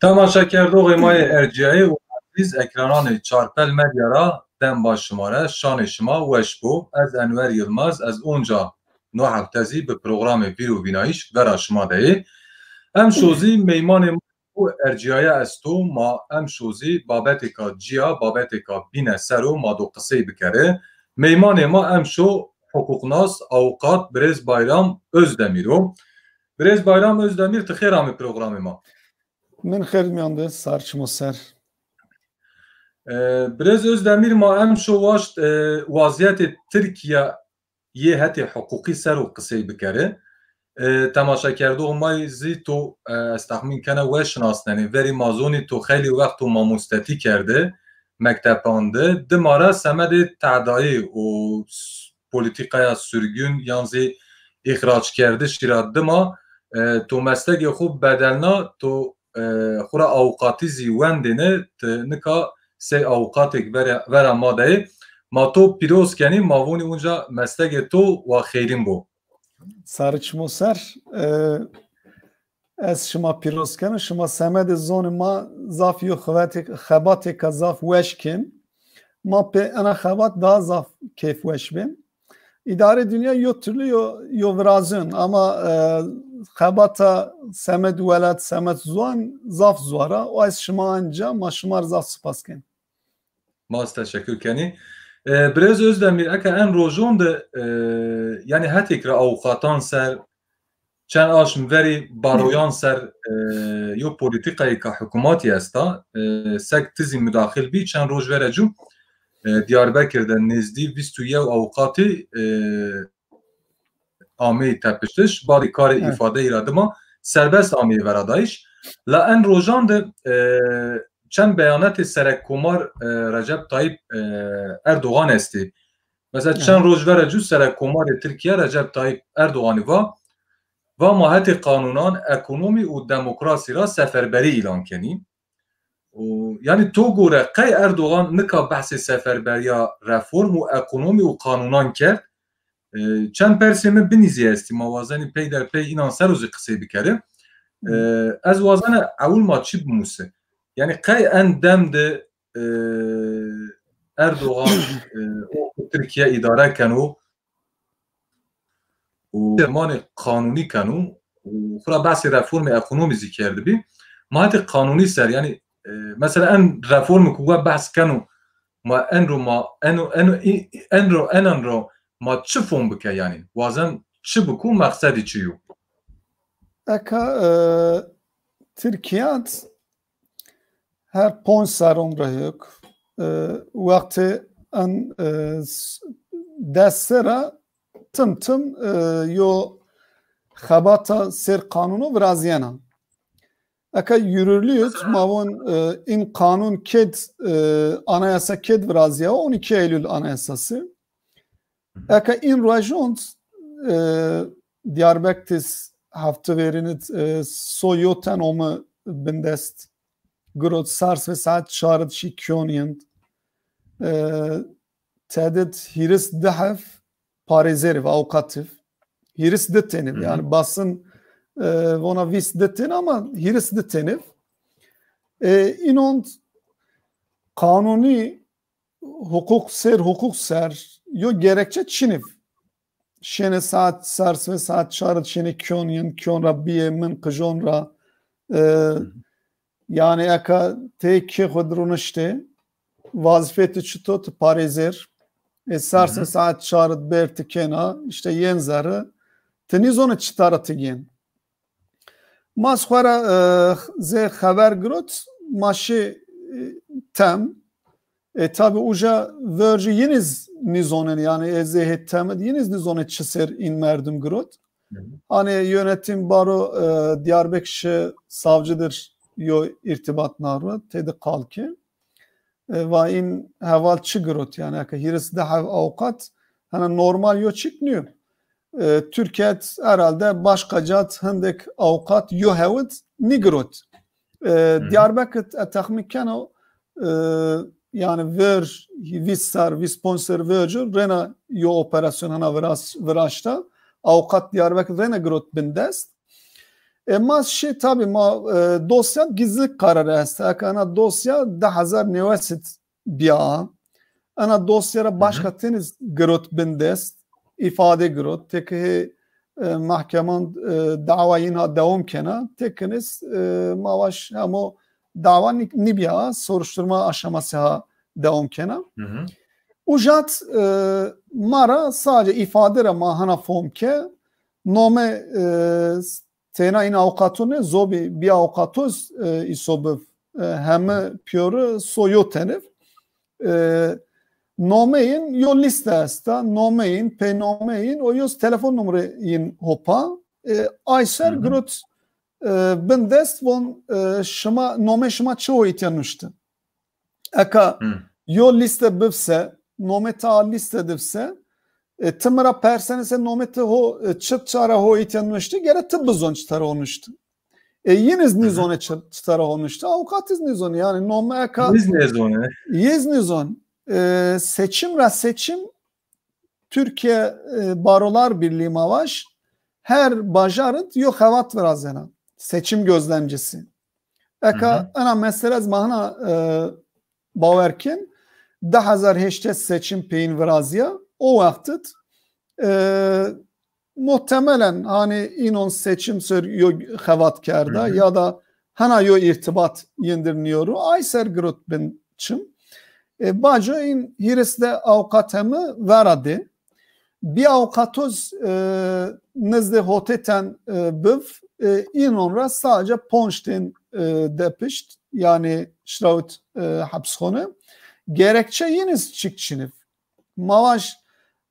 Temaşakerdogê Mayê Erciyayê û Aziz ekrananê Çarpel Medya ra dem baş şimare şanê şima weş bû. Ez Enver Yılmaz ez onca nuheftezî bi programê Vîr û Vînayîş vera şima deyê. Em şozî meymanê û Erciyayê est û ma em şozî babetêka ciya babetêka bîne ser û ma do qiseyê bikere. Meymanê ma em şo hukuknas avukat Birêz Bayram Özdemîr o. Birêz Bayram Özdemîr tu xêr amê programê ma. Min xêr miyande sarçmo ser. Birêz Özdemîr ma em şo waşt waziyetê Tirkiyeyê hetê hukukî ser û qiseyê bikere. Temaşakerdogê Mayê zî to ez texmîn kene we şinasnenê verî mazonî to xelî wext û mamostetî kerde mektepan de dimare semedê tehdayê û polîtîkaya sürgûn yan zê îxraçkerdî şîra dima to meslegê xwe bedelna to xura awqatî zî wendêne nika sê awqatêk vera madeyê ma to pîroz kenî mavonî onca meslegê to wa xêrîn bû. Sarçmo ser ez şima pîroz kenim şima semedê zonê ma zaf yo xebatêka zaf weş kin ma pê ena xebat daha zaf kêf weş bin. İdare dünya yo türlü yo virazın ama xebata semed welat semed zuan zaf zuara o ez şima anca ma şimar zaf spas kin. Maz teşekkür kenî. Birêz Özdemîr eke en rojon de yani hetekre awqatan ser çend aşm verî baroyan ser yo polîtîkayê ka hikûmatî est a sek tizî müdaxil bî çend roj vere cû Diyarbekir de nêzdî bîst û yew awqatî ameyê tepiştiş barî karê îfadeyê ra dima serbest ameyê vera dayîş la en rojan de çend beyanetê Serekkomar Recep Tayyip Erdoğan estê. Mesela çend roj vere cû Serekkomarê Tirkiye Recep Tayyip Erdoğanî va ma hetê qanunan ekonomî û demokrasî ra seferberî îlan kenî. Yani to gore qey Erdoğan nika behsê seferberiya reform û ekonomî û qanunan ker çend persê min binîzî estî ma wazenî pey derpey înan ser û zî qisê bikere. Ez wazene ewil ma çi bimûse. Yani qey en dem de Erdoğan Tirkiye îdare ken û dermanê qanûnî ken û xura behsê reformê ekonomî zî kerdibî ma hetê qanûnî ser yani mesela en reformê ku we behs ken û ma enan ro ma çi fon bike yani wazen çi bikû maqsedî çi yo? Eka Tirkiyeyê her pon serom rehiyek wextê en destera tim yo xebata ser kanûn û viraziyena. Eka yürürlüyüz mavon in kanun ked anayasa ked viraziya 12 Eylül anayasası. Eka in rajont Diyarbakır hafta verinit soyoten omu bindest grot sars ve saat şarıt şikyoniyend tedet hiris dehef parizeri ve avukatif hiris detenim yani basın ona vis detin ama hiris detenif inon kanuni hukuk ser yo gerekçe çinif şene saat sars ve saat şarıt şene kyon rabbiye min kıjonra yani eka teki khudrunişte vazifeti çıtot parizer sars ve saat şarıt berti kena işte yenzarı tenizonu çıtaratı gen Masxwara ze xeber girot maşê tem tabi uja verji yeniz nizonen yani ezê temed yeniz nizonet çi ser in merdim girot hani yönetim baro Diyarbakır savcıdır yo irtibat narı tedi kalki va in heval çi girot yani hiris de avukat hani normal yo çıkmıyor. Türkiye herhalde başkacat hindek avukat yohevit nigrot. Diyarbakır tahmiken o yani ver vi sponsor verger rena yo operasyon hana viraşta avukat Diyarbakır rena grot bindest. Ama şey tabii dosya gizlilik kararı است. Ana dosya 2090 bia. Ana dosyara başka teniz grot bindest ifade grot teki mahkeman davayına devam kena tekiniz mavaş ama dava nibya soruşturma aşaması ha devam kena. Ujat mara sadece ifade ma hana fomke nome tena in avukatone zobi bir avukatoz isobev hem piyore soyotenef nomeyin yo liste esta nomeyin pe nomeyin o yos telefon numarayın hopa ayser grot bindest von şıma nome şıma çoğu ihtiyanmıştı. Eka yo liste bivse nome ta liste divse tımıra persenese nome te ho çıt çara ho ihtiyanmıştı gere tıbbı zon çıtara olmuştu. Yiniz nizone çıtara olmuştu. Avukatiz nizone yani nome eka yiz nizon seçim Türkiye Barolar Birliği mavaş her bajarıt yok havat verazena seçim gözlemcisi. Eka ana meselez mahna baverkin 2008 seçim peyin verazya o vaktit muhtemelen hani inon seçim sör yo havat kerda ya da hana yo irtibat yendirniyoru ayser grot binçim Bajo in hirisde avukatımı veradi. Bir avukatoz nizde hoteten büv in onra sadece ponçten depişt yani şraut hapishane gerekçe yeniz çıkçınıf. Mavaş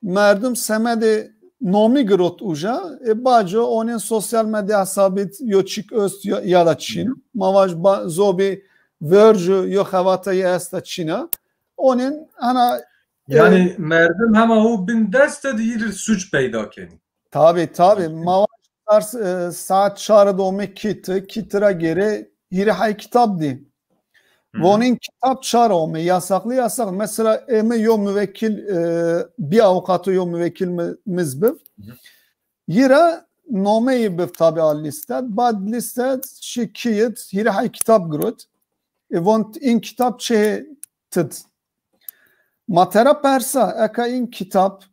merdum semedi nomi grot uja bajo onun sosyal medya hesabit yo çık öst ya da Çin. Mavaş zobi verju yo havata ya esta Çin'a. Onun ana yani merdum ama o bin deste değil suç peyda keni. Tabi mavaş saat çağrıda ome kitira geri hiri hay kitap di. Onun kitap çağrı ome yasaklı mesela eme yo müvekkil bir avukatı yo müvekkil mizbiv. Yira nomeyi biv tabi al listet bad listet şikiyet hiri hay kitap grut. Vont in kitap çehe tıd. Matera persa eka in kitap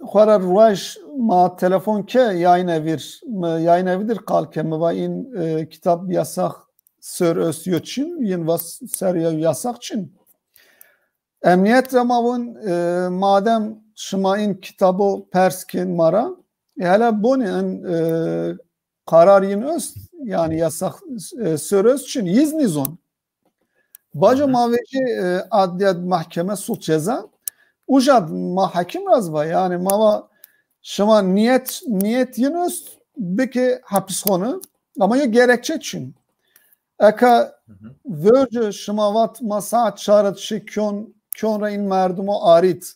xwara ruaj ma telefon ke yayın evidir kalke meva in kitap yasak sör ösyo çin yin vas seriya yasak çin emniyet ramavun madem şıma in kitabı perskin mara hele bunu karar yin öst yani yasak sör öst çin yiznizon Baca maveci adliyat mahkeme sulh ceza ujad ma hakim razva yani mava şama niyet yunus beki hapishane ama yo gerekçe için eka verce şamavat masa çarat kyon in merdumo arit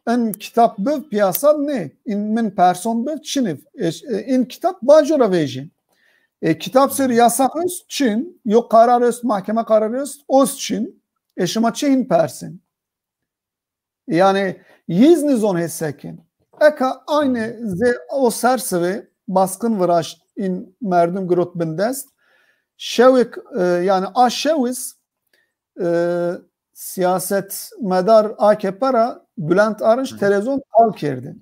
en kitap bev piyasa ne in min person bev çiniv in kitap bacora veji kitap seri yasak öz Çin yok karar öz mahkeme kararı öz Çin şama Çin persin yani yiznizon hessekin eka aynı o serseve baskın vıraş in merdum grot bindest şevik yani aşeviz siyaset medar AKP'ra Bülent Arınç televizyon halk erdi.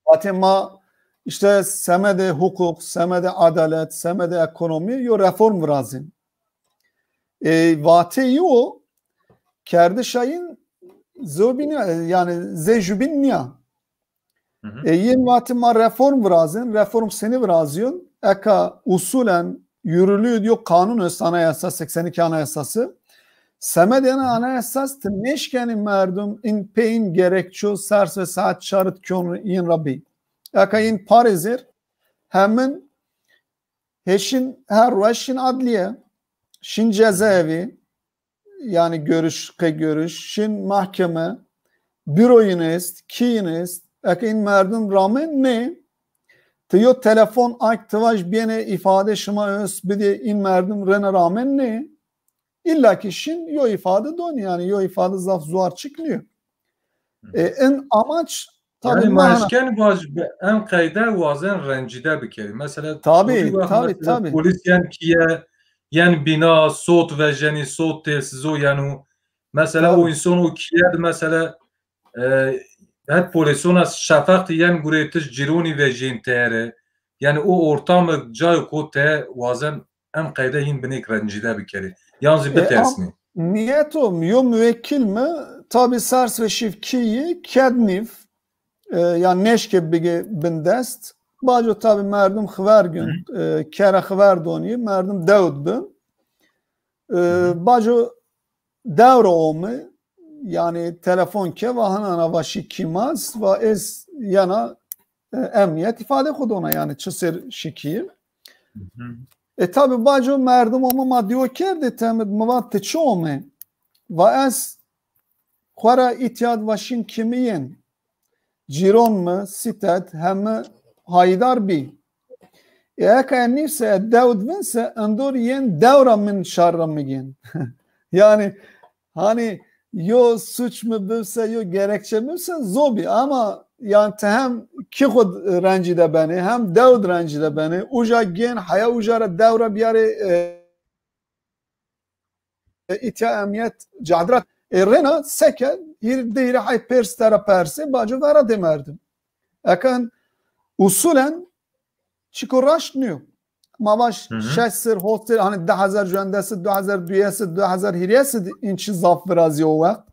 Atema işte semede hukuk, semede adalet, semede ekonomi yo reform vrazin. Vate yo kerdişayın zobine yani zejubin niya. Yin vate ma reform vrazin, reform seni vrazyon. Eka usulen yürürlüğü diyor kanun öz anayasa 82 anayasası. Semeden anayasas neşkenin merdum in peyin gerekço sers ve saat şarıt konu in rabbi. Eka in Parizir hemen heşin her rueşin adliye şin cezaevi yani görüş şin mahkeme büroyunist kiyinist eka in merdum ramen ne tiyo telefon aktivaj biyene ifade şıma öz bir de in merdum rene ramen ne İlla ki şin yo ifade don yani yo ifade zaf zuar çıkıyor. En amaç Yani meşken em kayda vazen rencide bikeri. Mesela tabii polis yani kiye yani bina sot ve jeni sot telsizo yani mesela o insan o kiye mesela hep polisyona şafak yani guretiş cironi ve jentere yani o ortamı cay kote vazen em kayda yin binek rencide bikeri. Yalnız bir tersini. Niyetom yo müvekkil mi? Tabi sars ve şifkiyi kednif yani neşke bige bindest. Baco tabi merdum xver gün kere xver doni merdum Davud bin. Baco devre omi yani telefon ke ve hanana vaşi kimaz ve ez yana emniyet ifade kodona yani çısır şikiyim. Tabi baco merdum ama maddiyo kerdi temid mıvat tıçı omi ve ez xwara ihtiyat vaşin kimiyin ciron mu sitet hem haydar bi eka nifse Davud vinse endor yen devra min şarra migin yani hani yo suç mu bilse yo gerekçe mi bilse zobi ama yani hem ki khud rencide beni hem Davud rencide beni uca gen haya ucara devra biyare itya emniyet cadrat rena seke deyri hay pers tera persi bacu vera demerdim ekan usulen çikoraş niyo mavaş şesir hotel hani 10,000 jendesi 2000 düyesi 2000 hiriyesi inçi zaf verazi o vakt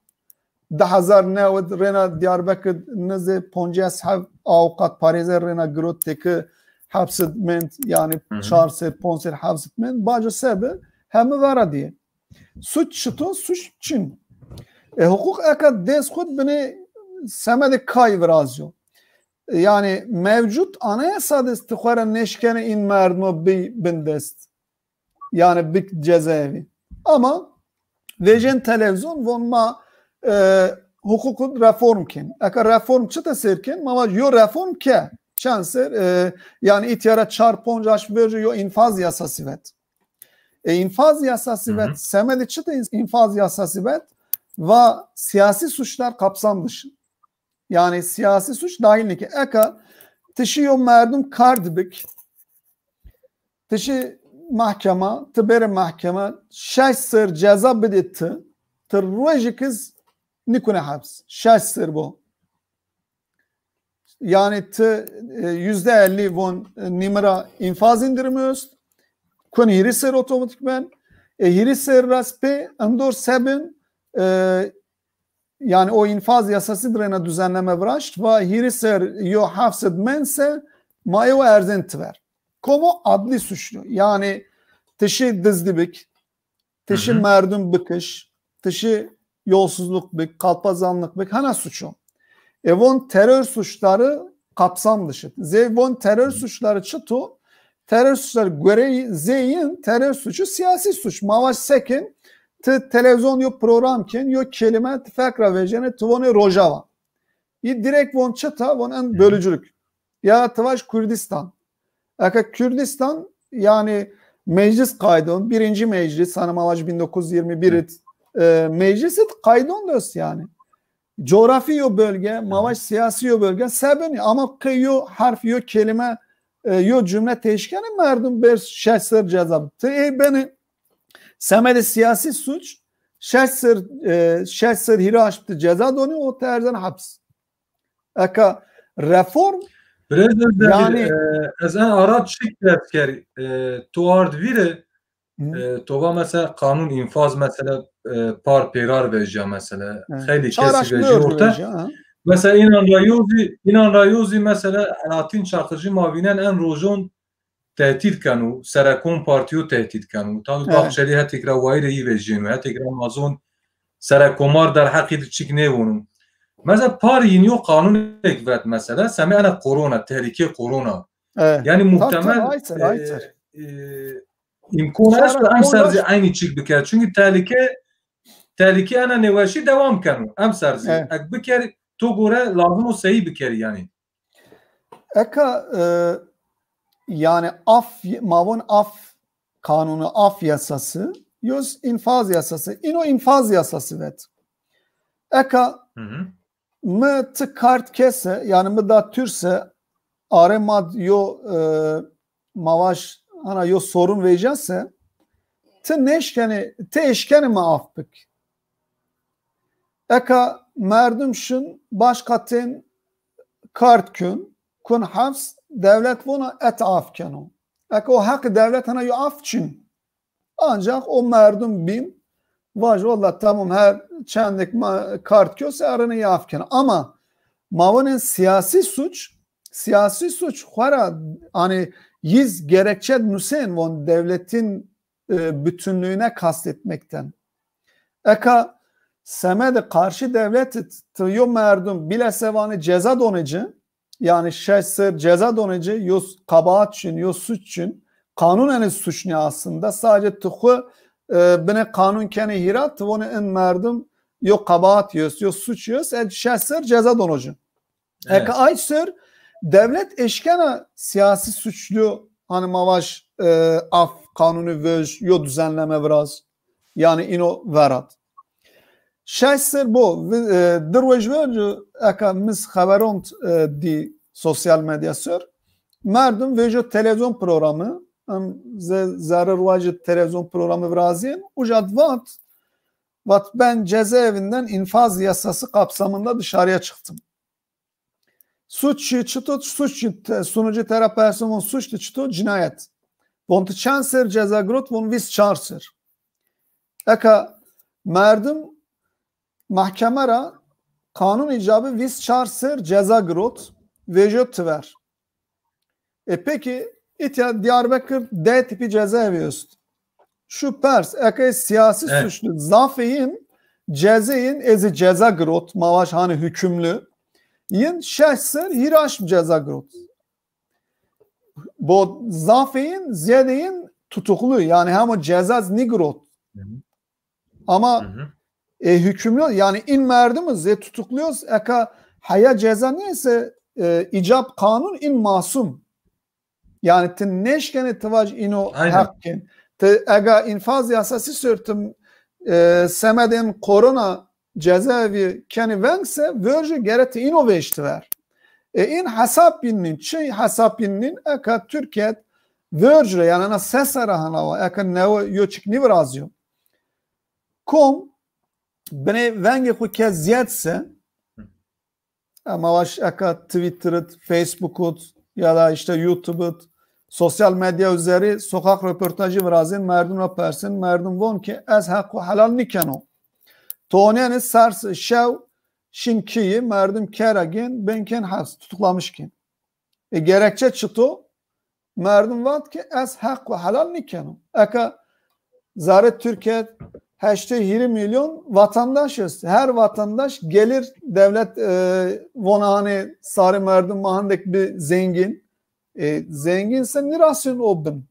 10,000 nevd rena Diyarbakır neze ponces hav avukat Pariz'e rena grot teki hapsitment yani çarser ponser hapsitment bacu sebe hem vera diye suç çıtın suç çin hukuk eka des khud bine semede kay vrazyo yani mevcut anayasada istihara neşkene in merdmo bindest yani bir cezaevi ama vejen televizyon vonma hukukun reform kin eka reform çıta serkin ama yo reform ke chanser yani ihtiyara çarponcaş veriyor yo infaz yasası vet infaz yasası vet semede çıta infaz yasası vet ve siyasi suçlar kapsam dışı. Yani siyasi suç dahil ki eka tişiyo merdum kardibik tişi mahkema tıberi mahkema 6 sır ceza bidetti tır ruji kız nikune haps 6 sır bu yani %50 von nimera infaz indirmiyoruz kun hiri sır otomatikmen hiri sır raspe andor sebin yani o infaz yasası direna düzenleme vraşt ve hiriser yo hafsed mense mayo erzentiver. Komo adli suçlu. Yani tişi dizdibik, tişi merdum bıkış, tişi yolsuzluk bik, kalpazanlık bik hana suçu. Evon terör suçları kapsam dışı. Zevon terör suçları çıtu, terör suçları göre zeyin terör suçu siyasi suç. Mavaş sekin televizyon yo program ken yo kelime fakra vejene tvone rojava. İ direkt von çıta von en bölücülük. Ya tıvaş Kürdistan. Aka Kürdistan yani meclis kaydon birinci meclis hani mavaş 1921 meclisi kaydon döst yani. Coğrafi yo bölge, mavaş siyasi yo bölge sebeni ama kıyyo harf yo kelime yo cümle teşkeni merdum ber şahsır cezab. Beni semede siyasi suç şahsır hira açtı ceza donu o terzen haps. Eka reform yani az en araç şikayet tu ard vire tova mesela kanun infaz mesela par perar vereceğim mesela hayli kesi vereceğim orta mesela inan rayozi mesela Alaaddin Çakıcı mavinen en rojon tehdit kanu Serakon partiyo tehdit kanu tabi Bahçeli hatekra vayre iyi vereceğim hatekra mazon Serakomar der hakkı çıkne bunu mesela par yiniyor kanun ekvet mesela semi ana korona tehlike korona yani muhtemel imkan est ve em serzi aynı çık biker çünkü tehlike ana nevaşi devam kanu em serzi ek biker to gore lazım o sahih biker yani eka yani mavon kanunu af yasası yüz infaz yasası ino infaz yasası vet eka mı tı kart kese yani mı da türse are mad yo mavaş ana yo sorun vecelse tı neşkeni te eşkeni mi afpık eka merdum şun başkatın kart kun hafs devlet buna et afkenu eka o hak devlet ana yo afçın ancak o merdum bin vaj valla tamam her çendik kart köse arını yafken ama mavanın siyasi suç hara hani yiz gerekçe nusen von devletin bütünlüğüne kastetmekten eka semede karşı devlet tüyo merdum bile sevani ceza donıcı yani şahsır ceza donıcı yos kabahat için yos suç için kanunen suç ne aslında sadece tıkı bine kanun kene hirat onu en merdum yo kabahat yos yo suç yos şahsır ceza donıcı eka aysır devlet eşkena siyasi suçlu hani mavaş af kanunu vöj yo düzenleme biraz yani ino verat şahsır bu dervej vöj eka mis haberont di sosyal medyasör merdum vöj televizyon programı zarar vacı televizyon programı vraziyim ucad vat ben cezaevinden infaz yasası kapsamında dışarıya çıktım. Suç çıtı sunucu terapersonun suçlu çıtı cinayet. Vontu çanser ceza grot von vis çarser. Eka merdum mahkemera kanun icabı vis çarser ceza grot vejot tver. Peki İtya Diyarbakır D tipi cezaevi üst. Şu pers eka siyasi suçlu zafeyin cezayin ezi ceza grot mavaş hani hükümlü yin şahsır hiraş ceza grot. Bu zafeyin ziyadeyin tutuklu yani hem cezaz ni grot. Ama hükümlü yani in merdimiz tutukluyoruz eka haya ceza neyse icap kanun in masum. Yani tin neşkeni tıvac ino hakken. Te ega infaz yasası sürtüm semedin korona cezaevi keni venkse vörjü gereti ino veştiver. In hesap binnin çi hesap binnin eka Türkiye vörjü yani ana sesara hanava eka neva yoçik nivrazyo. Kom beni venge ku kez ziyadse ama vaş eka Twitter'ıt, Facebook'ut ya da işte YouTube'ut sosyal medya üzeri sokak röportajı vrazin merdum rapersin merdum von ki ez hakkı halal nikeno. Toğneni sars şev şinkiyi merdum keragin benken has tutuklamışkin. Gerekçe çıto merdum vat ki ez hakkı halal nikeno. Eka zaret Türkiye 20 milyon vatandaşız. Her vatandaş gelir devlet vona hani sarı merdum mahandek bir zengin. Zenginse nirasyon obin.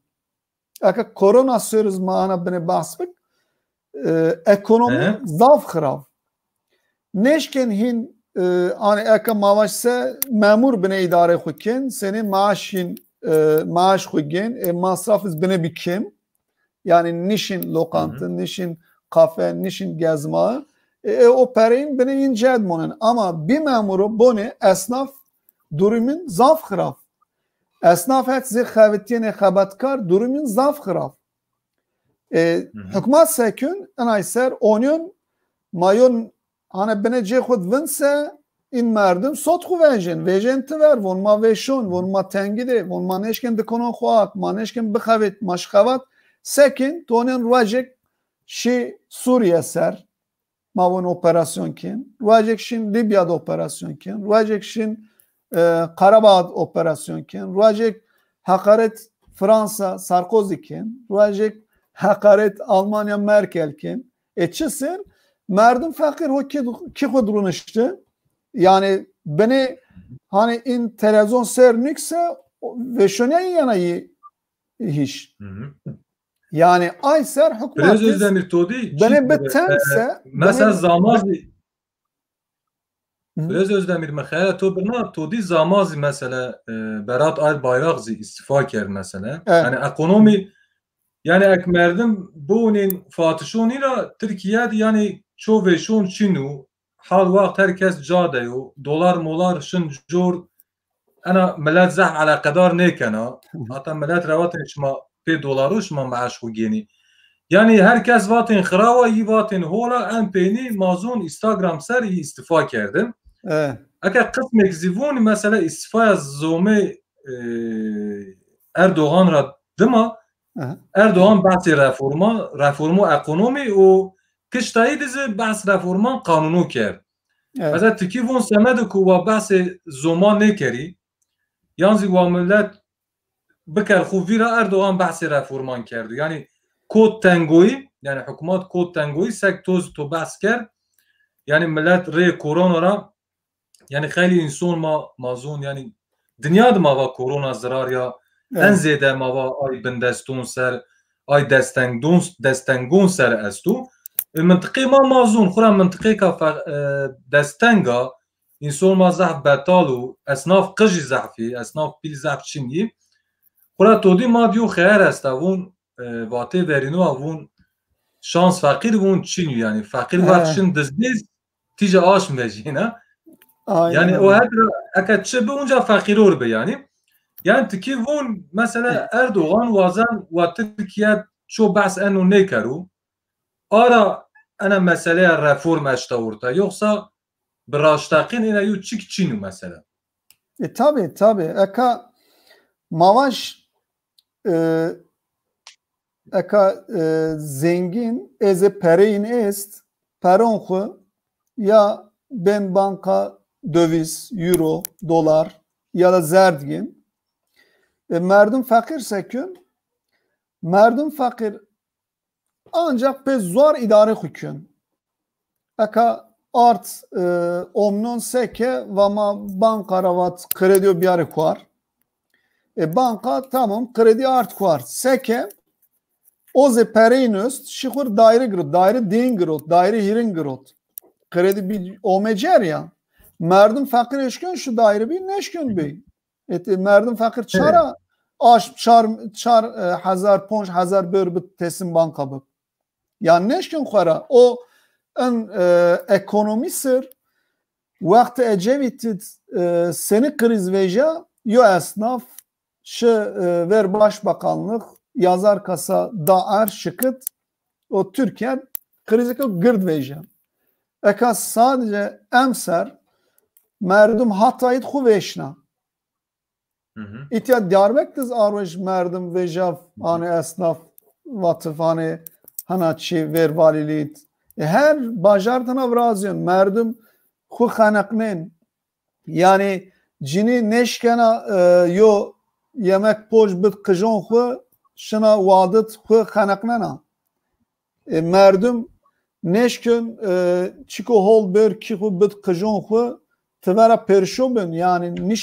Eka korona sürüz mahana bine basbık ekonomi zaf khrav. Neşken hin hani eka mavaşse memur bine idare xuken senin maaş xuken masrafız bine bikim yani nişin lokantı, nişin kafe, nişin gezma o pereyin bine ince edmonen ama bir memuru bone esnaf durumun zaf khrav. Esnaf et zir xavitiyene xabatkar durumun zaf khrav. Hükümet sekün anayser onun mayon hani bine ce khud vinse in merdum sot khu vejen tver von ma veşon von ma tengide von ma neşken dikonon xuak ma neşken bixavit maşxavat sekin tonen rajek şi Suriye ser ma von operasyon kin rajek şin Libya'da operasyon kin rajek şin Karabağ operasyon kin rajek hakaret Fransa Sarkozy kin rajek hakaret Almanya Merkel kin çisir merdum fakir ho ki xudrunuştu yani beni hani in televizyon sernikse ve şöyle yanayı hiç yani ayser hükümet Biraz Özdemir Todi beni betense mesela zamazi Biraz Özdemir mesela Todi zamazi mesela Berat Albayrak'ı istifa ker mesela yani ekonomi yani ekmerdim bu onun fatişonuyla Türkiye'de yani çoğu ve şun çinu حال وقت herkes cade و dolar molar şın jor ana millet zah ala kadar nekena hatta millet revatin şma pe dolaru şma maaş ku geni yani herkes vatin xrava yi vatin hola em peyni mazun Instagram ser yi istifa kerdim. Aka kısmek zivoni mesela istifaya zome Erdoğan ra dima Erdoğan bahsi reformu ekonomi o kıştayı dizi bahs reforman kanunu ker. Mesela tiki von semedi ku wa bahsi zaman nekeri yanzi wa millet bikar xu vira Erdoğan bahsi reforman kerdi. Yani kod tengoyi yani hükümet kod tengoyi sektoz to bahs ker. Yani millet re korona ra yani خیلی insan mazun yani dünyada mava korona zarar ya en zede mava ay bindestun ser ay destengun ser estu المنطقي ما mazun خورا منطقي ka destenga insan ma zah betalu esnaf qıji zahfi esnaf pil zahf çingi خورا todi ma diyo خیر است avun vate verinu avun şans fakir vun çin yani fakir vakşin dizdiz tija aş mecina yani o her akad çebe onca fakir olur be yani. Yani tiki von mesela Erdoğan vazan ve Türkiye çok bahs enu ne karu. Ara ana mesele reform eştavurta yoksa bıraştakin ina yu çik çinu mesela. Tabi. Eka mavaş eka zengin eze pereyin est peronhu ya ben banka döviz, euro, dolar ya da zerdgin. Merdum fakirse kün, merdum fakir ancak pe zor idare hükün. Eka art omnon seke vama banka ravat kredi bir arı kuar. Banka tamam kredi art kuar. Seke oze pereyin öst şikur daire grot, daire din grot, daire hirin grot. Kredi bir omecer ya. Merdum fakir eşkön şu daire bir neşkön bey. Merdum fakir çara aş çar hazar ponç hazar börbüt tesim banka bu. Yani neşkön khara o en ekonomi sır vakti ecevitit seni kriz veja yo esnaf şu ver başbakanlık yazar kasa daar şıkıt o Türkiye krizi ko gırd veja. Eka sadece emser merdum hatayit xu veşna. İtya Diyarbakır arvaj merdum vejav hani esnaf vatıf hani hanaçi vervaliliğit. Her bajartına vrazyon merdum xu xanaknen yani cini neşkena yo yemek poj bit kıjon xu şuna vadet xu xanaknena. Merdum neşkön çiko hol ber ki xu bit kıjon xu tevara perşoben yani ni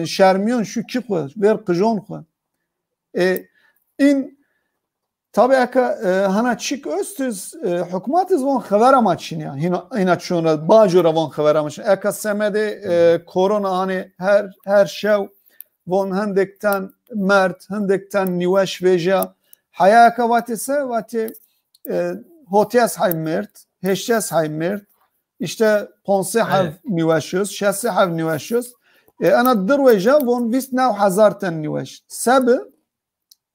şermiyon şu ki xu ver kıjon xu. In tabi eka hana çik östüz hükümetiz von xevera maçin ya hina çona bajora von xevera maçin eka semede korona hani her şey von hendekten mert hendekten niweş veja hayaka vatese vate hotias hay mert heştes hay mert işte ponse hav niweşiz şase hav niweşiz ana dirveja von vis nav hazarten niweş sebi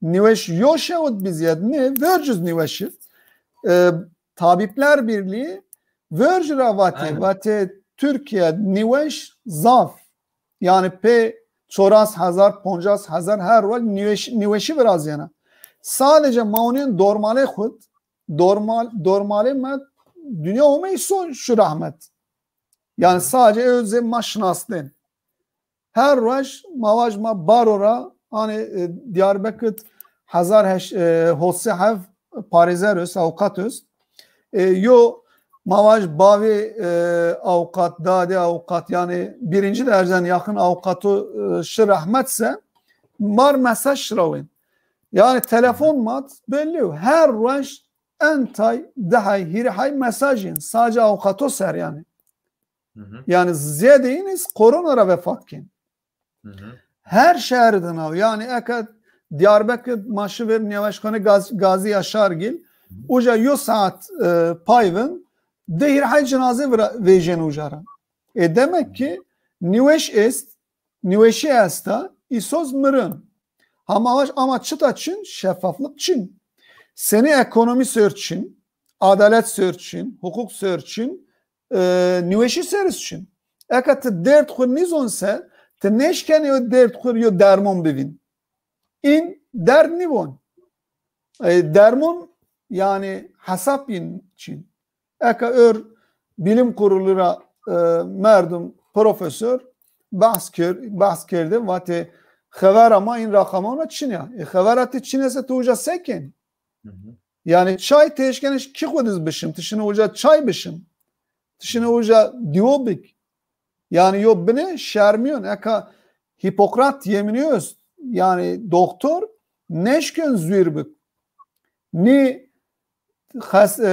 niweş yoşevut biziyad ne vercüz niweşi Tabipler Birliği vercüra vate Türkiye niweş zaf yani pe çoras hazar poncas hazar her vak niweşi biraz yana sadece maunin normale khud normale med dünya olmayı son şu rahmet yani sadece özü maşnasden her vaş mavajma barora hani Diyarbakır hazar hosse hav parizerös avukatös yo mavaj bavi avukat dade avukat yani birinci dereceden yakın avukatı şu rahmetse mar mesaj şravin yani telefon mat belli her vaş entay dahay hirihay mesajın sadece avukatı ser yani yani ziyadeyiniz koronara vefatkin her şehirden av yani ekat Diyarbakır maşı ver Nevaşkanı Gazi Yaşargil uca yo saat payvın Dehir hay cenaze vejen ujara. Demek ki niveşi esta isoz mırın. Ama çıta çin şeffaflık çin. Seni ekonomi sörçin, adalet sörçin, hukuk sörçin, niveşi sörçin. Eka te dert khur nizon se te neşken yo dert khur yo dermon bivin. İn dert nivon. Dermon yani hesap yin çin. Eka bilim kurulura merdum profesör bahs kerdi vate xever ama in rakamona çin ya. Xeveratı çinese tuğca seken. Yani çay teşkeniş ki kodiz bişim. Tişine uca çay bişim. Tişine uca diyobik. Yani yo bine şermiyon. Eka Hipokrat yeminiyoruz. Yani doktor neşken zürbük.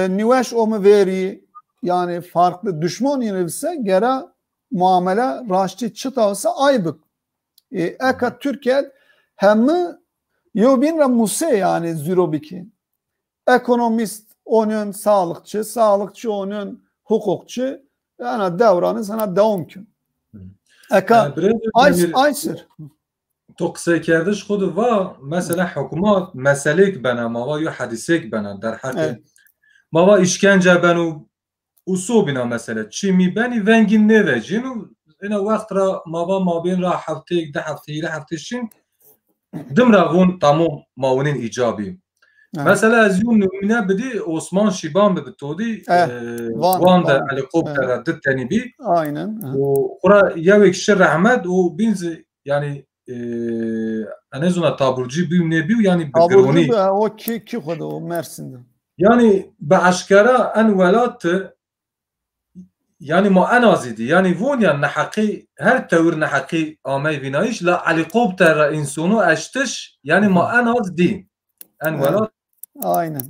Niveş o mu veri yani farklı düşman yenilse gera muamele raşti çıtavsa aybık. Eka Türkiye hem yo binra muse yani zürobiki. Ekonomist onun sağlıkçı, sağlıkçı onun hukukçu. Yani devranı sana devam ki. Eka aysır. تو قصه کردش خود و مثلا حکومت مسئله بنا ما و یا حدیثه بنا در حق ما و işkence بنو اصول بنا مثلا چی میبنی ونگین نوجین و اینا وقت را ما و ما بین را هفته ده هفته یه هفته شین دم را وون تمام ماونین ایجابی مثلا از یون نمونه بدی عثمان شیبان به تودی وان در علیقوب در دت تنی بی aynen و خورا یک شر رحمت و بینز yani anezona taburcu bir nebi yani taburcu o ki kodu o Mersin'de. Yani be aşkara en velatı yani ma anazidi yani von ya nahaqi her tevr nahaqi amay vinayış la aliqob ter insonu aştış yani ma anaz di en velat aynen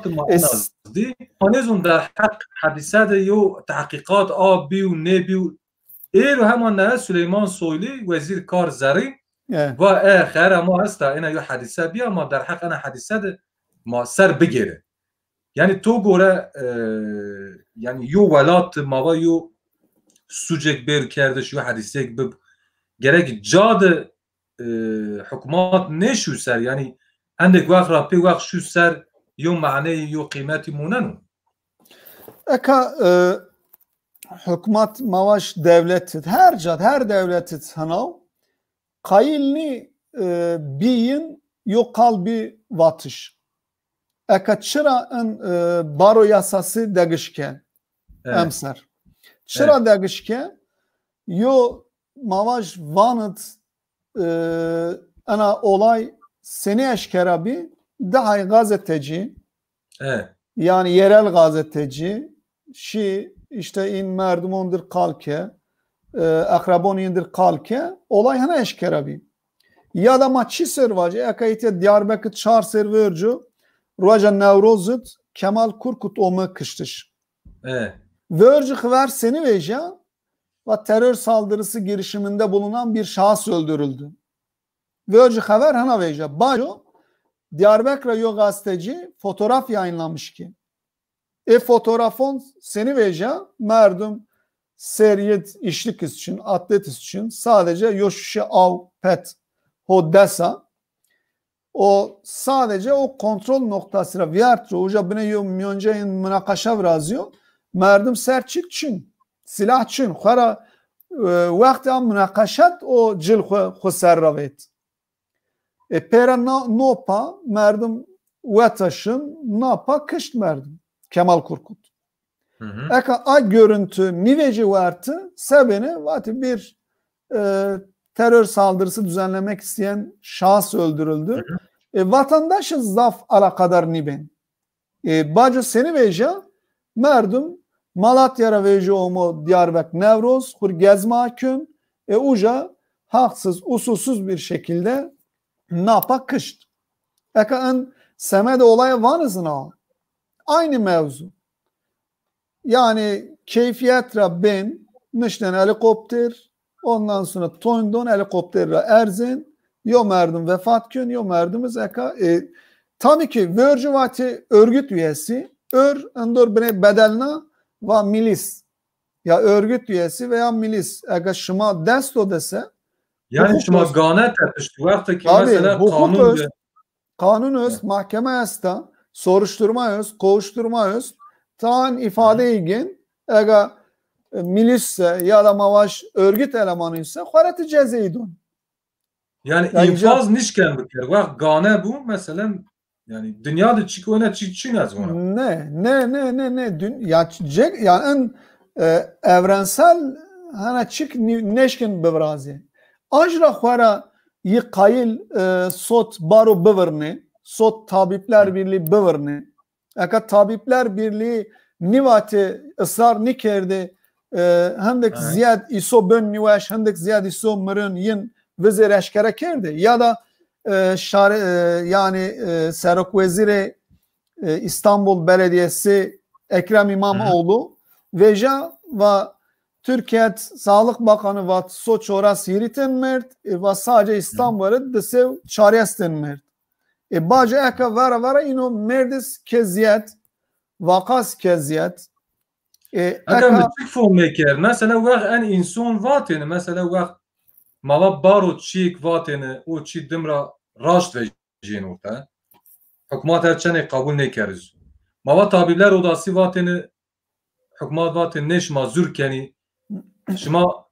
ma anaz di anezon der hak hadisade yo tahqiqat abi و nebi ایرو همان نه سلیمان سویلی وزیر کار زری و آخر ما هستا اینا یو حدیثه بیا ما در حق انا حدیثه ده ما سر بگیره یعنی تو گوره yani یو ولات ما و یو سوجک بیر کردش یو حدیثه بب gerek جاد حکومات نشو سر yani عندك وقت راپی وقت شو سر یو معنی یو قیمتی موننو eka hükümet mavaş devleti her devleti sanav kayılni biyin yok kalbi vatış. Eka çıra'ın baro yasası degişke emser. Çıra degişke yo mavaş vanıt ana olay seni eşkerabi daha gazeteci yani yerel gazeteci işte in merdumondur kalke akrabon indir kalke olay hana eşkerabi ya da maçı servacı ekayete Diyarbakır çar servercu Ruaja Nevrozut Kemal Kurkut olma kıştış. Verci haber seni veja ve terör saldırısı girişiminde bulunan bir şahıs öldürüldü. Verci haber hana veja. Bajo Diyarbakır yo gazeteci fotoğraf yayınlamış ki. Fotoğrafon seni veja merdum seriyet işlik için, atlet için sadece yoşuşe av pet hodesa o sadece o kontrol noktasıyla viyartro uca bine yo miyonceyin münakaşa vrazıyor merdum serçik için silah için khara vakti am münakaşat o cil khu serravet pera nopa merdum vataşın napa kışt merdum Kemal Kurkut. Eka a görüntü niveci vartı sebeni vati bir terör saldırısı düzenlemek isteyen şahıs öldürüldü. Vatandaşı zaf alakadar niben. Bacı seni veja merdum Malatya'ra veja omo Diyarbakır Nevroz kur gezme hakim uca haksız usulsüz bir şekilde napa kışt. Eka en semede olaya vanızın al. Aynı mevzu. Yani keyfiyetra ben nişten helikopter ondan sonra toyndon helikopterle erzin yo merdum vefat gün yo merdumuz eka tabii ki Virgin örgüt üyesi endor bine bedelna ve milis ya örgüt üyesi veya milis eğer şıma dest o dese yani şıma ganet etmişti vakti ki mesela kanun öz mahkeme esta soruşturma öz kovuşturma öz tan ifade ilgin eğer milisse ya da mavaş örgüt elemanıysa hareti cezeydun. Yani infaz nişken bir kere. Vak gane bu mesela yani dünyada çıkıyor çıkmaz ona. Ne ya yani evrensel hana çık neşkin bevrazi. Ajra xwara yıkayıl sot baro bıvırne sot tabipler birliği bıvırne. Eka tabipler birliği nivati ısrar nikerdi hendek ziyad iso bön nivaş hendek ziyad iso mırın yin vizir eşkere kerdi ya da yani Serok Veziri İstanbul Belediyesi Ekrem İmamoğlu veja ve Türkiye Sağlık Bakanı ve soç oras yiriten mert ve sadece İstanbul'u desev çaresten mert. Baca eka vara ino merdis keziyet vakas keziyet. Eka mütük filmmaker mesela vak en insan vateni mesela vak mava baro çik vateni o çi dimra raşt ve jin orta. Hükümet her çene kabul ne keriz. Mava tabipler odası vateni hükümet vateni neşma zürkeni şıma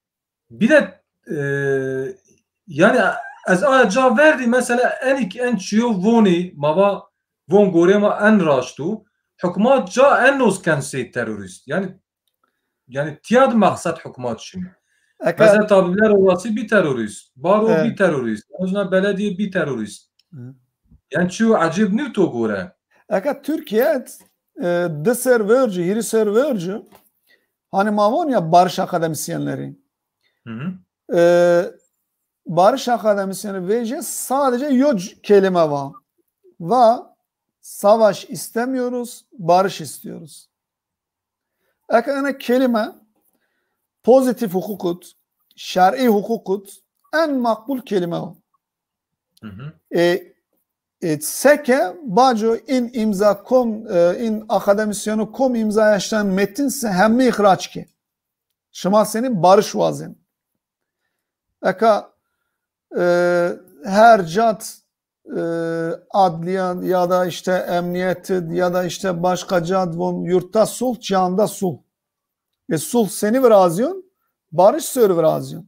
bir de yani az ayrıca verdi mesela en çiyo voni mava von gorema en raştu hükümet ca en nozkense terörist yani tiyad maksat hükümet şimdi. Mesela tabipler odası bir terörist, baro bir terörist, özne belediye bir terörist. Yani çiyo acib ne to gore. Eka Türkiye de serverci, hiri serverci hani mavon ya barış akademisyenleri. Barış akademisyenleri vece sadece yok kelime var. Ve savaş istemiyoruz, barış istiyoruz. Eka kelime pozitif hukukut, şer'i hukukut en makbul kelime o. Seke baco in imza kom in akademisyonu kom imza yaştan metinse hemme ihraç ki. Şıma senin barış vazin. Eka her cat adliyan ya da işte emniyeti ya da işte başka cat yurtta sulh cihanda sulh. Sulh seni virazyon barış sör virazyon.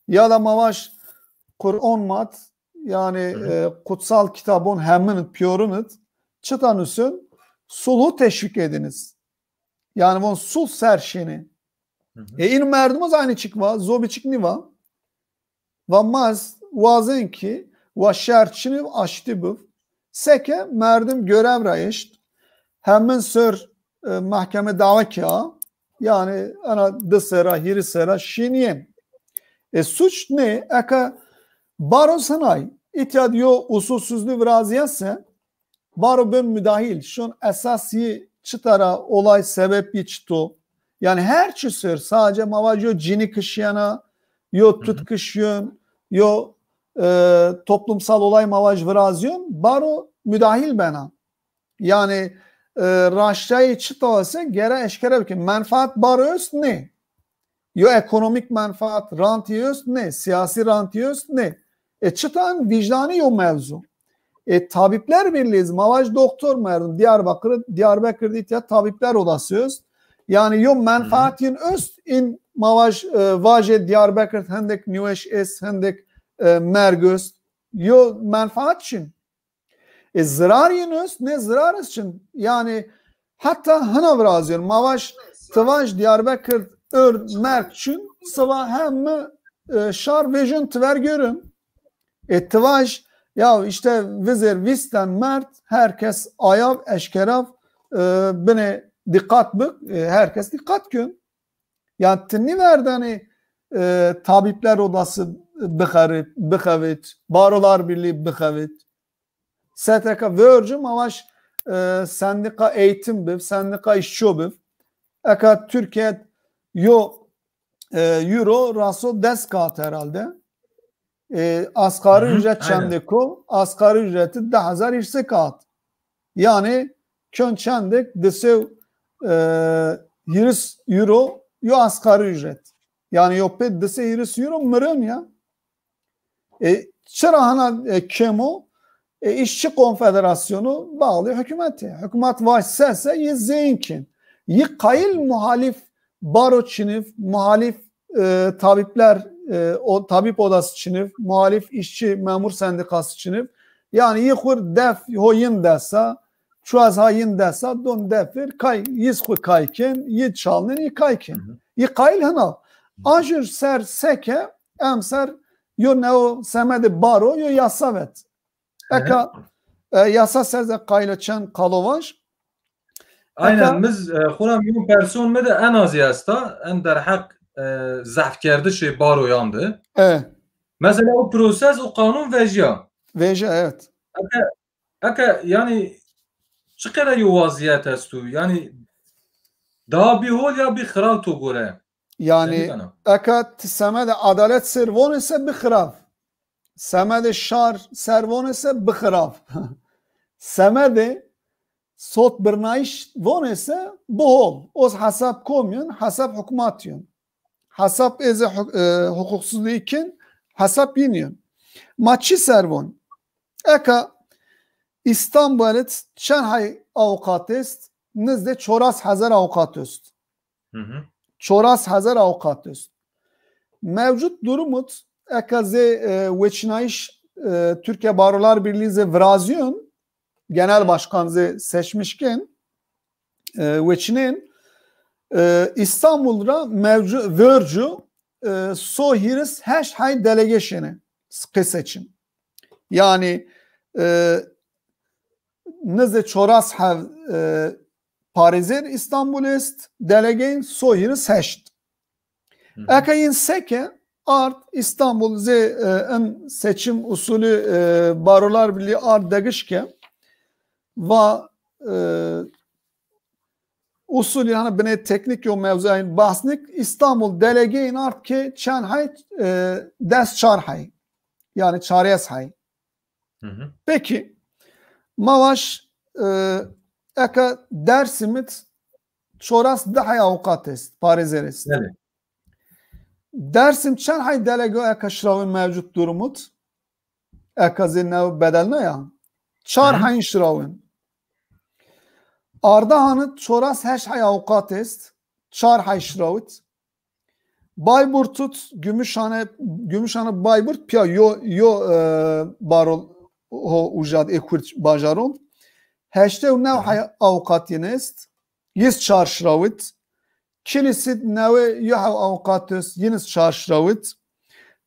Ya da mavaş Kur'an mat yani kutsal kitabın hemin piyorunut çıtanüsün sulhu teşvik ediniz. Yani bu sulh serşini. İn merdumuz aynı çıkma zobi çıkniva ve maz vazen ki ve şerçini açtı bu seke merdum görev rayışt hemin sör mahkeme dava kia yani ana dısera hirisera şiniyen suç ne eka baro sanay İtiyad yo usulsüzlüğü viraziyetse baro ben müdahil şun esası çıtara olay sebep çıto yani her çüsür sadece mavac cini kışyana yo tut kışyon yo toplumsal olay mavac virazyon baro müdahil bana yani raştayı çıtavası gere eşkere ki menfaat baro üst ne yo ekonomik menfaat rantiyöz ne siyasi rantiyöz ne çıtan vicdani yok mevzu. Tabipler Birliği, mavaş doktor merdum Diyarbakır'da ihtiyat tabipler odasıyız. Yani yok menfaatin öst in mavaş vaje Diyarbakır hendek Nüveş es hendek mergöz yok menfaat için. Zarar yinöz ne zarar için yani hatta hana vrazıyor mavaş tıvaş Diyarbakır merk için sıva hem şar vejun tver görün. Tıvaş ya işte vizir visten mert herkes ayav eşkerav bine dikkat bık herkes dikkat gün. Yani tini verdani tabipler odası bıkavit barolar birliği bıkavit STK vörcüm avaş sendika eğitim biv sendika işçi biv eka Türkiye yo euro raso deskat herhalde asgari ücret çendeko asgari ücreti 10,000 irse kat yani kön çendek desev 100 euro yo asgari ücret. Yani yo pet dese 100 euro mırın ya. Çıra hana kemo işçi konfederasyonu bağlı hükümeti. Hükümet vaşsese yezinkin. Yıkayıl muhalif baro çinif, muhalif tabipler, o tabip odası çinif, muhalif işçi memur sendikası çinif. Yani yıkur def hoyin desa, çuaz hayin desa, don defir kay yizku kayken, yid çalnin yıkayken. Yıkayıl hana. Ajır ser seke, emser yo neo semedi baro yo yasavet. Eka yasa serze kaylaçan kalovaj. Aynen biz خودم یون پرسون مده en azı hasta en der hak zaf kerdi şey baro yandı. Evet. Mesela o proses o kanun veja. Veja evet. Aka yani çıkara yo vaziyet estu yani daha bir hol ya bir khral to gore. Yani eka semede adalet servon ise bir khrav. Semede şar servon ise bir khrav. Semede صوت برنایش وانسه بهول از حساب کومیون حساب حکوماتیون حساب از حقوقسوزی کن حساب بینیون ما چی سروان اکا İstanbul'et Şenhay avukat est nizde 400,000 avukat است 400,000 avukat است mevcut durumut eka ze veçinayış Türkiye Barolar Birliği ze vrazyon genel başkanı seçmişken veçinin İstanbul'da mevcut vercu sohiris hash hay delegasyonu seçim. Yani neze çoras hav Parizer İstanbul est delegayn sohiris hasht. Akayin seke art İstanbul ze en seçim usulü Barolar Birliği art degişke va usul yani bine teknik yo mevzuayın bahsnik İstanbul delegeyin art ki çanhay ders çarhay yani çariyes hay. Peki mavaş eka dersimit çoras dahay avukat est Parizer est. Dersim çanhay delege eka şravın mevcut durumut eka zinnev bedelne ya çarhayn şravın Ardahan'ı çoras heş hay avukat est, çar hay şravut. Bayburt'ut Gümüşhane Bayburt pya yo barol ho ujad ekurt bajaron. Heşte u nev hay avukat est, yiz çar şravut. Kilisit nev yo hay avukat est, yiniz çar şravut.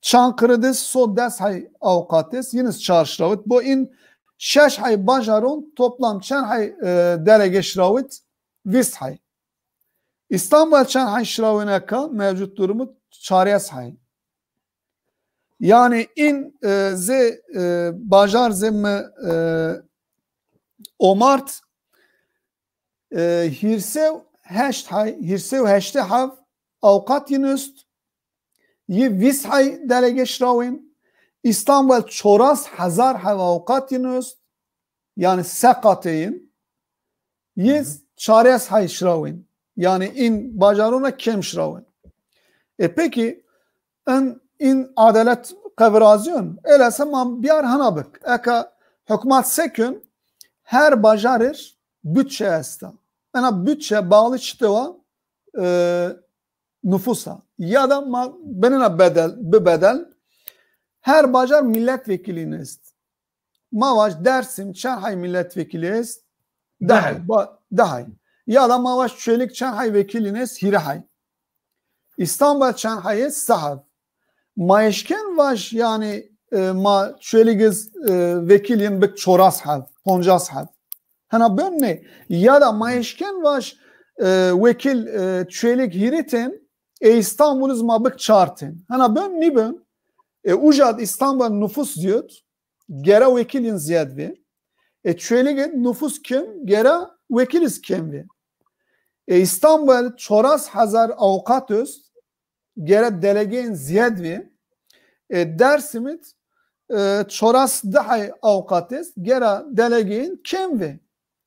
Çankırı'da so des hay avukat est, yiniz çar şravut. Bu in şeş hay bajaron toplam çen hay delege şravut vis hay. İstanbul çen hay şravune ka mevcut durumu çariyas hay. Yani in ze bajar zemme omart hirsev heşt hay hirsev heşte hav avukat yinüst yi vis hay delege şravun İstanbul 400,000 avukat yinüst yani sekateyin yiz çariyas hay şravun yani in bajarona kem şravun. Peki in adalet kavrazyon elase mam biyar hanabık eka hükümet sekün her bajarir bütçe esta. Yani bütçe bağlı çıtıva nüfusa ya da benine bedel her bajar milletvekili est. Mavaş Dersim Çanhay milletvekili est. Dahay. Ya da mavaş Çelik Çanhay vekili est Hirahay. İstanbul Çanhay est sahav. Maeşken vaş yani ma Çeligiz vekilin bek çoras hav. Ponjas hav. Hana ben ne? Ya da maeşken vaş vekil Çelik Hiriten İstanbul'uz ma bek çarten. Hana ben ne ben? Ujad İstanbul nüfus diyor. Gera vekilin ziyad ve Çelik nüfus kim? Gera vekiliz kim ve İstanbul 400,000 avukat öz gera delegeyin ziyad ve Dersimit 410 avukat öz gera delegeyin kim ve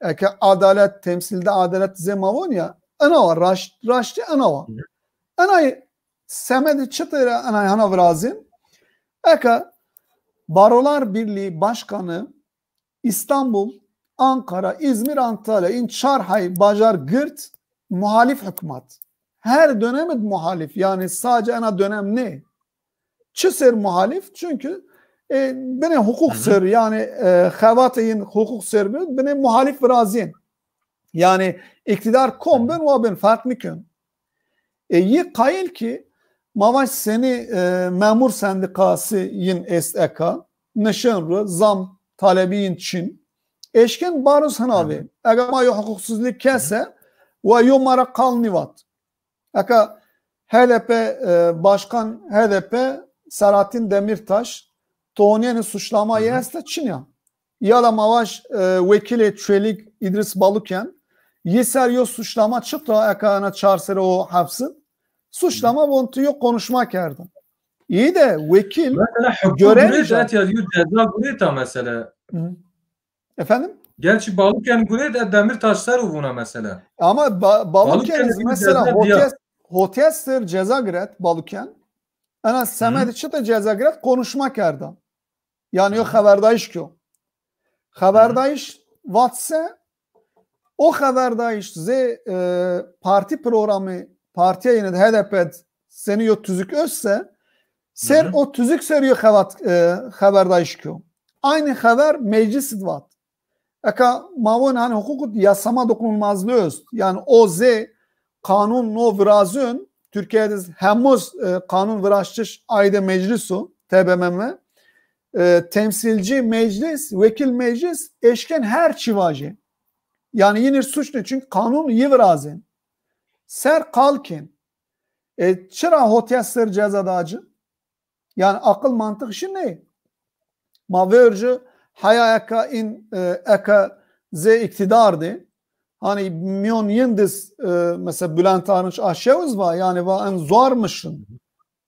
Eke adalet temsilde adalet zemavon ya ana var raşti ana var. Anay semedi çıtırı anay hana vrazin. Eke Barolar Birliği Başkanı İstanbul, Ankara, İzmir, Antalya in çarhay bajar gırt muhalif hükümet. Her dönemet muhalif. Yani sadece ana dönem ne? Çiser muhalif çünkü beni hukuk ser yani xevateyin hukuk ser beni muhalif razin. Yani iktidar kom ben ve ben fark nikün. Yi kayıl ki mavaş seni memur sendikası yin SEK nişanlı zam talebiyin Çin eşken baruz hanavi. Eğer ma yo hukuksuzluk kese ve yo mara kalnivat. Aka HDP Başkan HDP Selahattin Demirtaş Tonya'nı suçlama yeste Çin'ya. Ya da mavaş vekili Çelik İdris Baluken yeser yo suçlama çıktı akana çarsere o hapsı. Suçlama bontu yok konuşmak yerden. İyi de vekil görev ceza gureta mesela. Efendim? Gerçi Baluken gureta Demirtaşlar buna mesela. Ama Baluken mesela Hotyes'tir ceza giret Baluken. Ana semed içi de ceza giret konuşmak yerden. Yani yok haberdayiş ki o. Haberdayiş vatse o haberdayiş parti programı partiye yine de HDP seni yok tüzük özse ser o tüzük seriyor haberdayiş ki o. Aynı haber meclis vat. Eka mavun hani hukuk yasama dokunulmazlığı öz. Yani o kanun no vrazın Türkiye'de hemuz kanun vrazçış ayda meclisu TBMM temsilci meclis, vekil meclis eşken her çivacı. Yani yine suç ne? Çünkü kanun yivrazın. Ser kalkin. Çıra hotyasır cezadacı. Yani akıl mantık işi ne? Maverci haya eka in eka iktidardı. Hani milyon yıldız mesela Bülent Arınç aşağıız var. Yani va en zormuşsun.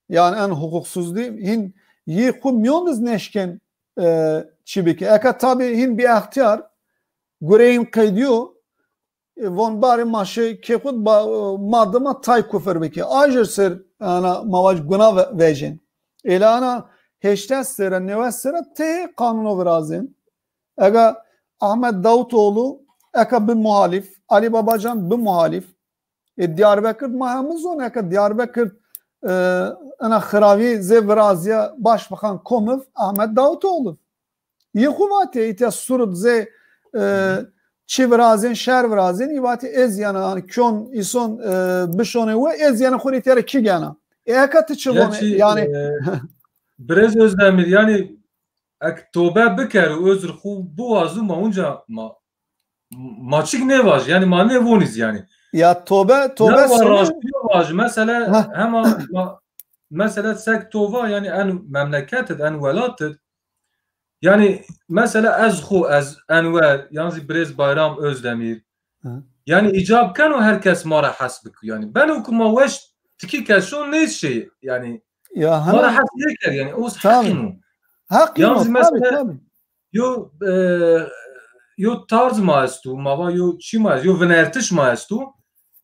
Yani en hukuksuz değil. Hin yiku milyonduz neşken çibiki. Eka tabi hin bir ihtiyar gureyin kaydiyor. Von bari maşı kekud madama tay kufer beki. Ajer ser ana mavaj guna vejin. Ela ana heştes sera neves sera te kanunu virazin. Ega Ahmet Davutoğlu eka bir muhalif. Ali Babacan bir muhalif. Diyarbakır mahamız on eka Diyarbakır ana xiravi zevraziya başbakan Komov Ahmet Davutoğlu. Yekuvati ite surut ze çivrazin şervrazin ivati ez yana kyon ison bişone ve ez yana xuritere ki gana. Ekatı çivone yani Brez Özdemir yani ektobe biker özür xu bu azuma onca maçık ne var yani ma ne voniz yani. Ya tobe var mesela hem mesela sektova yani en memleketet en velatet yani mesela ez Enver yani Brez Bayram Özdemir yani icab kan o herkes mara hasbik yani ben okuma veş tiki keşon ne şey yani ya mara hasbik yani o hakkın yani mesela yo tarz maestu mava yo çi maestu yo venertiş maestu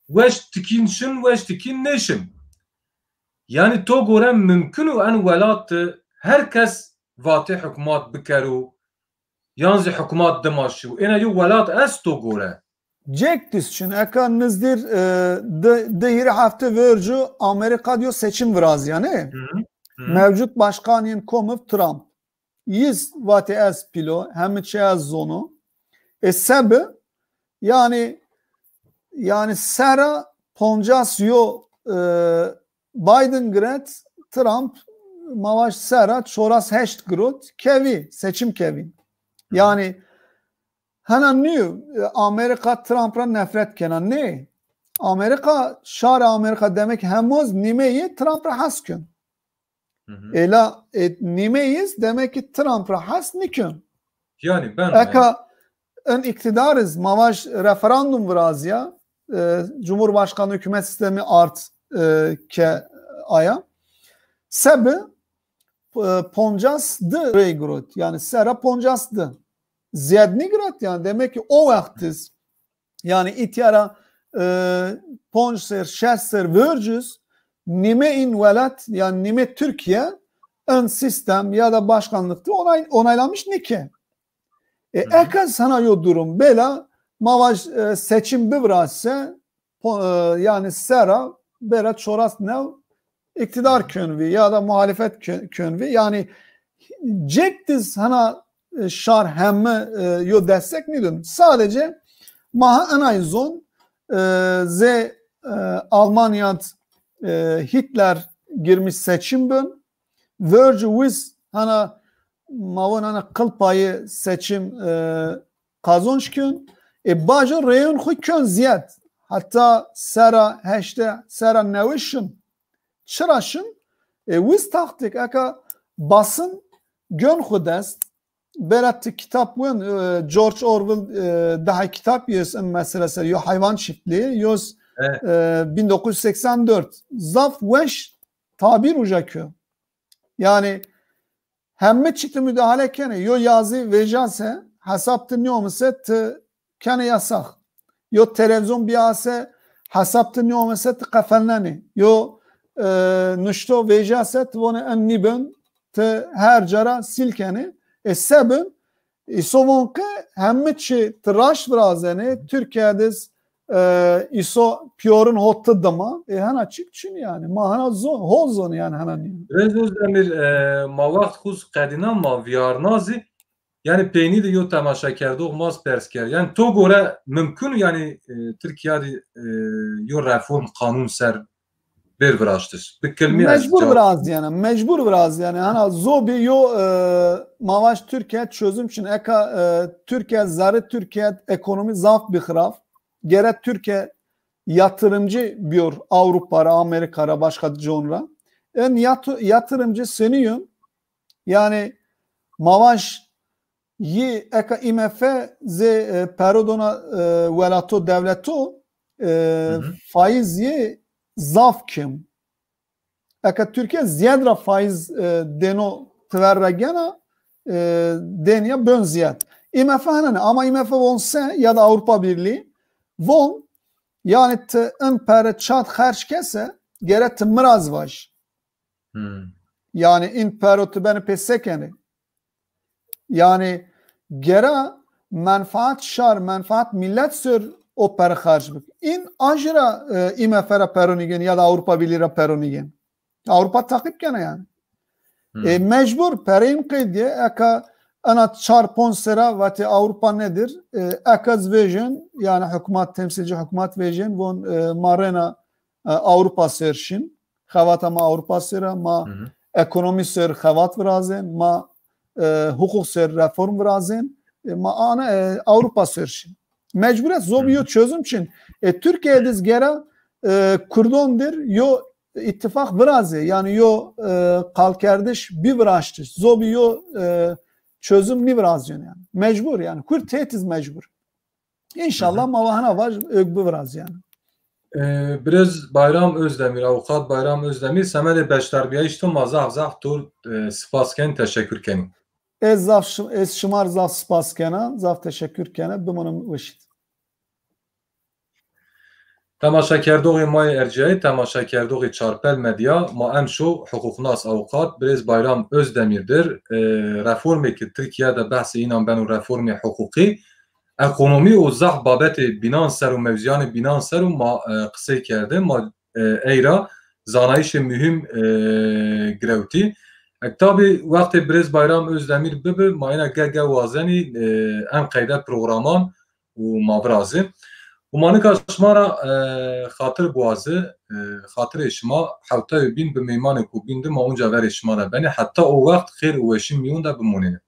veş tikinşin veş tikin neşim yani to gorem mümkün o en velat herkes vatı hükümet bikeru yalnız hükümet demaşı ena yo velat es to gore Jack için ekan nizdir dehir hafta verci Amerika diyor seçim viraz yani mevcut başkanın Komov Trump yiz vatı es pilo hem çeyaz zonu sebebi yani sera poncas yo Biden gret Trump mavaş sera çoras heşt grot kevi seçim kevi yani hemen new Amerika Trump'a nefret kenan ne Amerika şar Amerika demek hemuz nimeyi Trump'a haskün ela nimeyiz demek ki Trump'a has nikün yani ben eka en iktidarız mavaş referandum viraz ya Cumhurbaşkanı hükümet sistemi art ke aya sebe poncas de regrot yani sera poncas de ziyad nigrat yani demek ki o vaktiz yani ityara ponser şester vercüz nime in velat yani nime Türkiye ön sistem ya da başkanlıkta onaylanmış nike. Eka sana yo durum bela mavaj seçim bivrase yani sera bela çoras ne iktidar könvi ya da muhalefet könvi yani cektiz hana şar hemme yo destek nidun sadece maha anayzon ze Almanya'd Hitler girmiş seçim bön verci wiz hana mavon hana kıl payı seçim kazançkün baca reyon xuy kön ziyad hatta sera heşte sera nevişin çıraşın wiz taktik aka basın gön xudest berat kitap wen George Orwell daha kitap yazın meselesi yo hayvan çiftliği yoz 1984 zaf weş tabir ujakö yani hemme çıktı müdahale kene yo yazı vejase hesaptı ne olmasa kene yasak yo televizyon biyase hesaptı ne olmasa kafelnani yo nuşto vejase vone en nibön her cara silkeni sebün isovonke hemme çi tıraş brazeni Türkiye'de iso piyorun hotta dama hana çık çün yani ma hana hozon yani hana ni Rezuz demir ma vakt khuz qadina ma viyarnazi yani peyni de yo temaşa kerdo mas persker yani to gore mümkün yani Türkiye'de yo reform kanun ser bir vraştır. Mecbur biraz yani hana zobi yo mavaş Türkiye çözüm için eka Türkiye zarı Türkiye ekonomi zaf bir xraf gerek Türkiye yatırımcı bir Avrupa'ra Amerika'ra başka jonra en yatırımcı seniyum yani mavaş yi eka IMF ze perodona velato devleto faiz yi zaf kim eka Türkiye ziyadra faiz deno tverregena denya bön ziyad IMF hanene ama IMF vonse ya da Avrupa Birliği von yani en pere çat xerç kese gerek mraz vaş yani in perotu beni pesekeni yani gera menfaat şar menfaat millet sür o pere xerç bik in ajra IMF'ra peronigen ya da Avrupa Birliği'ra peronigen Avrupa takip gene yani mecbur perin kıydiye eka ana çarpon sera vati Avrupa nedir? Ekaz vision yani hükümet temsilci hükümet vision von marena Avrupa serşin xavata ma Avrupa sera ma ekonomi ser xavat vrazin ma hukuk ser reform vrazin ma ana Avrupa serşin mecburet zobiyo çözüm için Türkiye'de gera kurdondir yo ittifak vrazı yani yo kalkerdiş bir vrazdır zobiyo çözüm ni biraz yani. Mecbur yani. Kur tetiz mecbur. İnşallah mavahana var bu biraz yani. Biraz Bayram Özdemir, avukat Bayram Özdemir semede beşterbiye işte mazah tur spasken teşekkür kenim. Ez şımar zaf spaskena, zaf teşekkür kene bimonum vişit. Temaşa kerdoği may erceği, temaşa kerdoği çarpel medya, ma emşo hukuknas avukat, biraz Bayram Özdemir'dir. Reformi ki Türkiye'de bahsi inan ben o reformi hukuki, ekonomi o zah babeti binan ser u mevziyan binan ser u ma kısa kerdi, ma eyra zanayişi mühim grevti. Tabi vakti biraz Bayram Özdemir bibi, ma yine gege vazeni em kayda programan u mavrazi. Umanık aşmara xatır boğazı, xatır eşima hafta bin bi meymanı ku bindi ma onca ver eşima da beni hatta o vakt xeyr u eşim yun da bimonine.